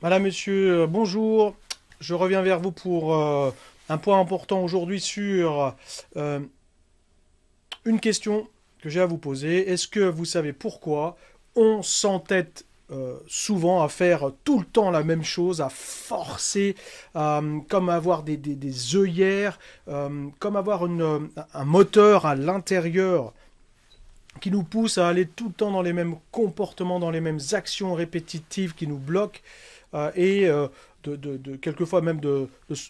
Madame, monsieur, bonjour. Je reviens vers vous pour un point important aujourd'hui sur euh, une question que j'ai à vous poser. Est-ce que vous savez pourquoi on s'entête souvent à faire tout le temps la même chose, à forcer, comme avoir des œillères, comme avoir un moteur à l'intérieur qui nous pousse à aller tout le temps dans les mêmes comportements, dans les mêmes actions répétitives qui nous bloquent et quelquefois même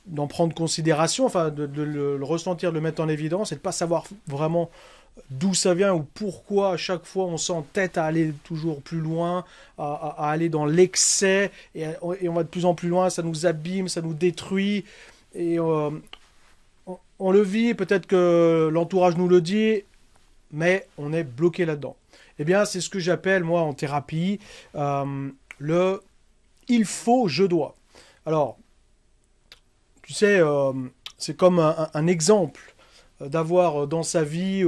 d'en prendre considération, enfin de le ressentir, de le mettre en évidence et de pas savoir vraiment d'où ça vient ou pourquoi à chaque fois on s'entête à aller toujours plus loin, à aller dans l'excès et on va de plus en plus loin, ça nous abîme, ça nous détruit et on le vit, peut-être que l'entourage nous le dit, mais on est bloqué là-dedans. Eh bien, c'est ce que j'appelle, moi, en thérapie, le il faut, je dois. Alors, tu sais, c'est comme un exemple d'avoir dans sa vie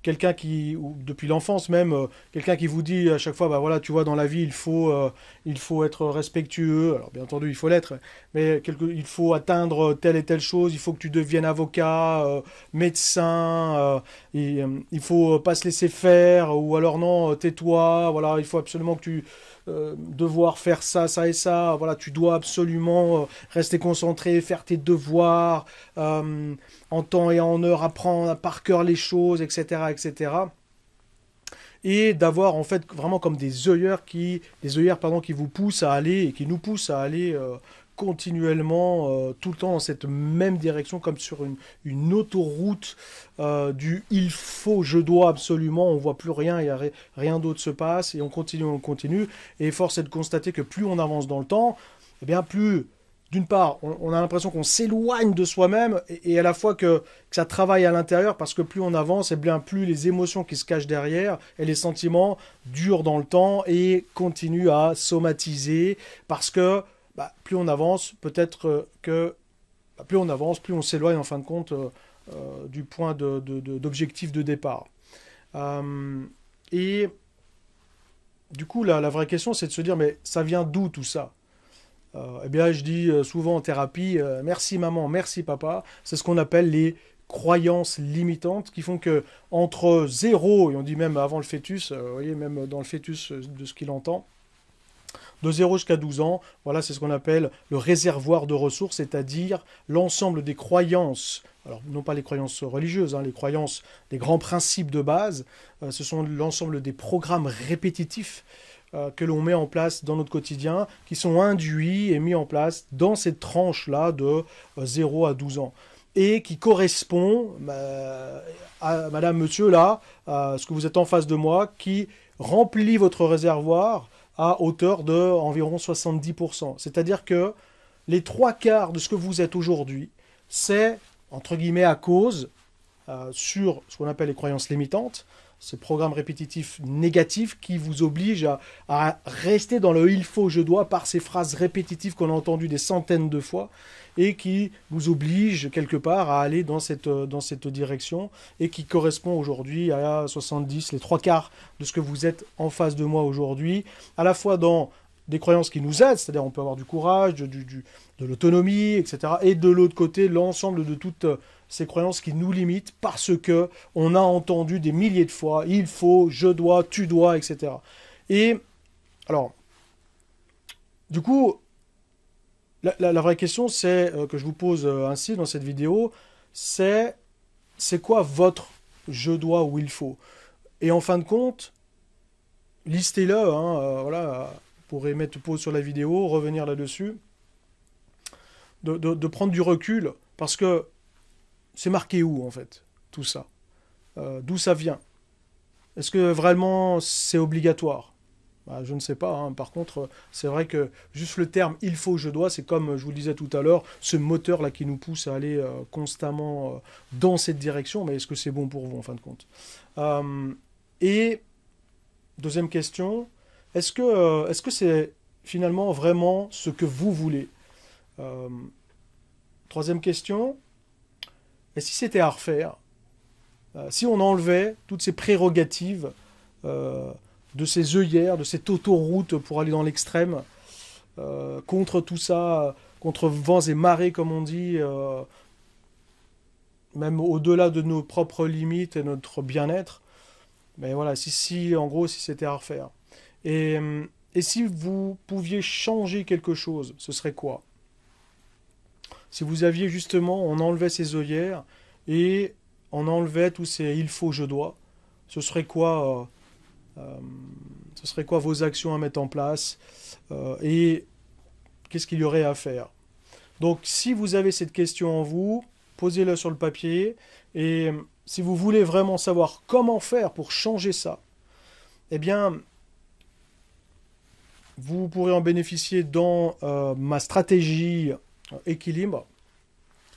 quelqu'un qui, ou depuis l'enfance même, quelqu'un qui vous dit à chaque fois, bah voilà, tu vois, dans la vie, il faut être respectueux. Alors, bien entendu, il faut l'être, mais il faut atteindre telle et telle chose. Il faut que tu deviennes avocat, médecin. Il faut pas se laisser faire, ou alors non, tais-toi. Voilà, il faut absolument que tu devoir faire ça, ça et ça. Voilà, tu dois absolument rester concentré, faire tes devoirs. En temps et en heure, apprendre par cœur les choses, etc., etc. Et d'avoir en fait vraiment comme des œillères pardon, qui vous poussent à aller et qui nous poussent à aller continuellement, tout le temps dans cette même direction, comme sur une autoroute du il faut, je dois absolument, on voit plus rien, il y a rien d'autre se passe, et on continue, et force est de constater que plus on avance dans le temps, eh bien plus d'une part, on a l'impression qu'on s'éloigne de soi-même et à la fois que ça travaille à l'intérieur parce que plus on avance, et bien plus les émotions qui se cachent derrière et les sentiments durent dans le temps et continuent à somatiser parce que bah, plus on avance, peut-être que bah, plus on avance, plus on s'éloigne en fin de compte du point d'objectif de départ. Euh, et du coup, la vraie question, c'est de se dire, mais ça vient d'où tout ça? Eh bien, je dis souvent en thérapie, merci maman, merci papa. C'est ce qu'on appelle les croyances limitantes qui font que entre zéro, et on dit même avant le fœtus, vous voyez, même dans le fœtus de ce qu'il entend, de zéro jusqu'à 12 ans, voilà, c'est ce qu'on appelle le réservoir de ressources, c'est-à-dire l'ensemble des croyances, alors non pas les croyances religieuses, hein, les croyances, des grands principes de base, ce sont l'ensemble des programmes répétitifs que l'on met en place dans notre quotidien, qui sont induits et mis en place dans cette tranche-là de 0 à 12 ans. Et qui correspond à madame, monsieur, là, à ce que vous êtes en face de moi, qui remplit votre réservoir à hauteur de environ 70%. C'est-à-dire que les trois quarts de ce que vous êtes aujourd'hui, c'est, entre guillemets, à cause sur ce qu'on appelle les croyances limitantes, ces programmes répétitifs négatifs qui vous obligent à rester dans le il faut, je dois par ces phrases répétitives qu'on a entendues des centaines de fois et qui vous obligent quelque part à aller dans cette direction et qui correspond aujourd'hui à 70, les trois quarts de ce que vous êtes en face de moi aujourd'hui, à la fois dans des croyances qui nous aident, c'est-à-dire on peut avoir du courage, de l'autonomie, etc. Et de l'autre côté, l'ensemble de toutes ces croyances qui nous limitent parce que on a entendu des milliers de fois il faut, je dois, tu dois, etc. Et alors, du coup, la vraie question c'est que je vous pose ainsi dans cette vidéo, c'est quoi votre je dois ou il faut? Et en fin de compte, listez-le, hein, voilà, vous pourrez mettre pause sur la vidéo, revenir là-dessus, de prendre du recul parce que c'est marqué où en fait tout ça? D'où ça vient? Est-ce que vraiment c'est obligatoire? Bah, je ne sais pas, hein. Par contre, c'est vrai que juste le terme il faut, je dois, c'est comme je vous le disais tout à l'heure, ce moteur-là qui nous pousse à aller constamment dans cette direction, mais est-ce que c'est bon pour vous en fin de compte? Euh, et deuxième question, est-ce que c'est finalement vraiment ce que vous voulez? Euh, Troisième question, et si c'était à refaire, si on enlevait toutes ces prérogatives euh, de ces œillères, de cette autoroute pour aller dans l'extrême, contre tout ça, contre vents et marées, comme on dit, même au-delà de nos propres limites et notre bien-être. Mais voilà, en gros, si c'était à refaire. Et, et si vous pouviez changer quelque chose, ce serait quoi? Si vous aviez justement, on enlevait ces œillères et on enlevait tous ces il faut, je dois, ce serait quoi, ce serait quoi vos actions à mettre en place et qu'est-ce qu'il y aurait à faire? Donc, si vous avez cette question en vous, posez-la sur le papier et si vous voulez vraiment savoir comment faire pour changer ça, eh bien, vous pourrez en bénéficier dans ma stratégie équilibre.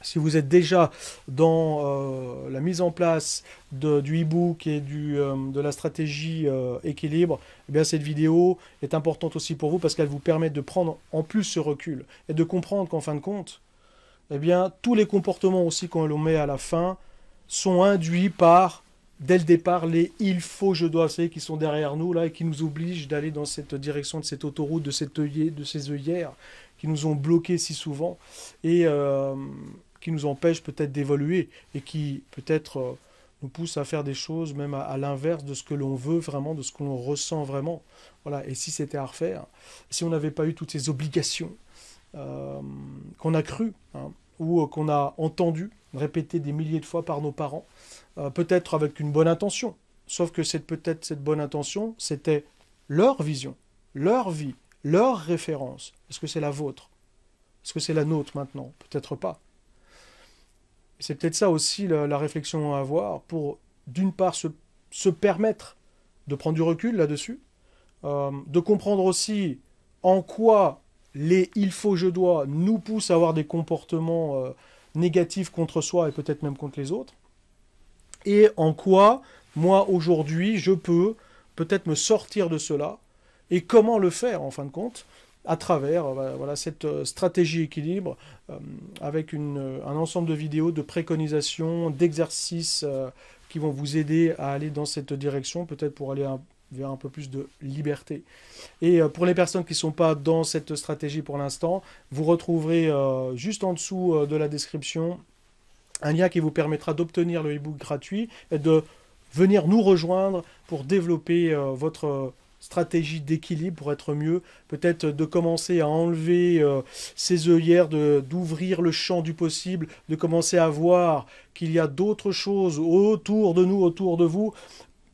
Si vous êtes déjà dans la mise en place du e-book et de la stratégie équilibre, eh bien cette vidéo est importante aussi pour vous parce qu'elle vous permet de prendre en plus ce recul et de comprendre qu'en fin de compte, eh bien, tous les comportements aussi qu'on met à la fin sont induits par, dès le départ, les il faut, je dois, vous savez, qui sont derrière nous là et qui nous obligent d'aller dans cette direction de cette autoroute, de ces œillères qui nous ont bloqués si souvent et qui nous empêchent peut-être d'évoluer et qui peut-être nous poussent à faire des choses même à l'inverse de ce que l'on veut vraiment, de ce que l'on ressent vraiment. Voilà. Et si c'était à refaire, si on n'avait pas eu toutes ces obligations, qu'on a cru hein, ou qu'on a entendu répéter des milliers de fois par nos parents, peut-être avec une bonne intention. Sauf que peut-être cette bonne intention, c'était leur vision, leur vie, leur référence. Est-ce que c'est la vôtre? Est-ce que c'est la nôtre maintenant? Peut-être pas. C'est peut-être ça aussi la réflexion à avoir pour, d'une part, se permettre de prendre du recul là-dessus, de comprendre aussi en quoi les il faut, je dois nous poussent à avoir des comportements négatifs contre soi et peut-être même contre les autres. Et en quoi, moi, aujourd'hui, je peux peut-être me sortir de cela. Et comment le faire, en fin de compte, à travers voilà, cette stratégie équilibre, avec un ensemble de vidéos, de préconisations, d'exercices qui vont vous aider à aller dans cette direction, peut-être pour aller vers un peu plus de liberté. Et pour les personnes qui ne sont pas dans cette stratégie pour l'instant, vous retrouverez juste en dessous de la description un lien qui vous permettra d'obtenir le e-book gratuit et de venir nous rejoindre pour développer votre stratégie d'équilibre pour être mieux, peut-être de commencer à enlever ces œillères, d'ouvrir le champ du possible, de commencer à voir qu'il y a d'autres choses autour de nous, autour de vous,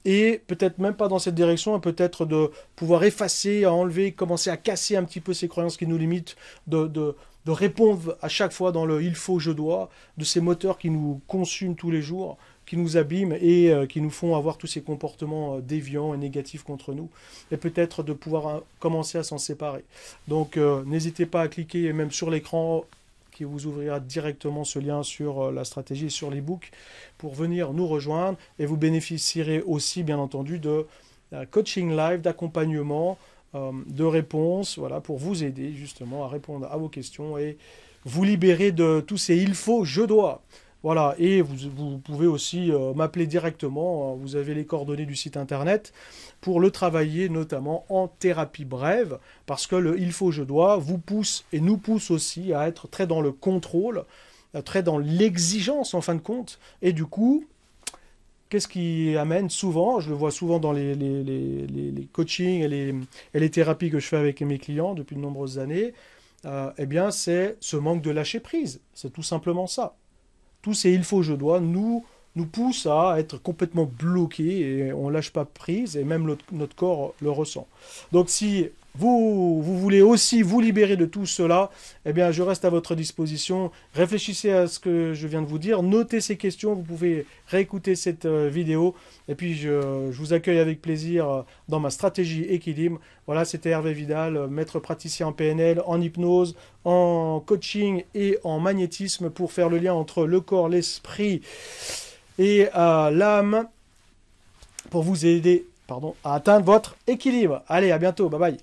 et peut-être même pas dans cette direction, peut-être de pouvoir effacer, à enlever, commencer à casser un petit peu ces croyances qui nous limitent, de répondre à chaque fois dans le il faut, je dois, de ces moteurs qui nous consument tous les jours, qui nous abîment et qui nous font avoir tous ces comportements déviants et négatifs contre nous, et peut-être de pouvoir commencer à s'en séparer. Donc n'hésitez pas à cliquer même sur l'écran qui vous ouvrira directement ce lien sur la stratégie et sur l'e-book pour venir nous rejoindre, et vous bénéficierez aussi bien entendu de coaching live, d'accompagnement, de réponses, voilà, pour vous aider justement à répondre à vos questions et vous libérer de tous ces il faut, je dois. Voilà, et vous pouvez aussi m'appeler directement, vous avez les coordonnées du site internet, pour le travailler notamment en thérapie brève, parce que le il faut, je dois vous pousse et nous pousse aussi à être très dans le contrôle, très dans l'exigence en fin de compte, et du coup, qu'est-ce qui amène souvent, je le vois souvent dans les coachings et les thérapies que je fais avec mes clients depuis de nombreuses années, eh bien c'est ce manque de lâcher prise, c'est tout simplement ça. Tous ces il faut, je dois nous poussent à être complètement bloqués et on ne lâche pas prise et même notre corps le ressent. Donc si vous voulez aussi vous libérer de tout cela, eh bien je reste à votre disposition. Réfléchissez à ce que je viens de vous dire, notez ces questions, vous pouvez réécouter cette vidéo et puis je vous accueille avec plaisir dans ma stratégie équilibre. Voilà, c'était Hervé Vidal, maître praticien en PNL, en hypnose, en coaching et en magnétisme pour faire le lien entre le corps, l'esprit et l'âme pour vous aider à atteindre votre équilibre. Allez, à bientôt, bye bye.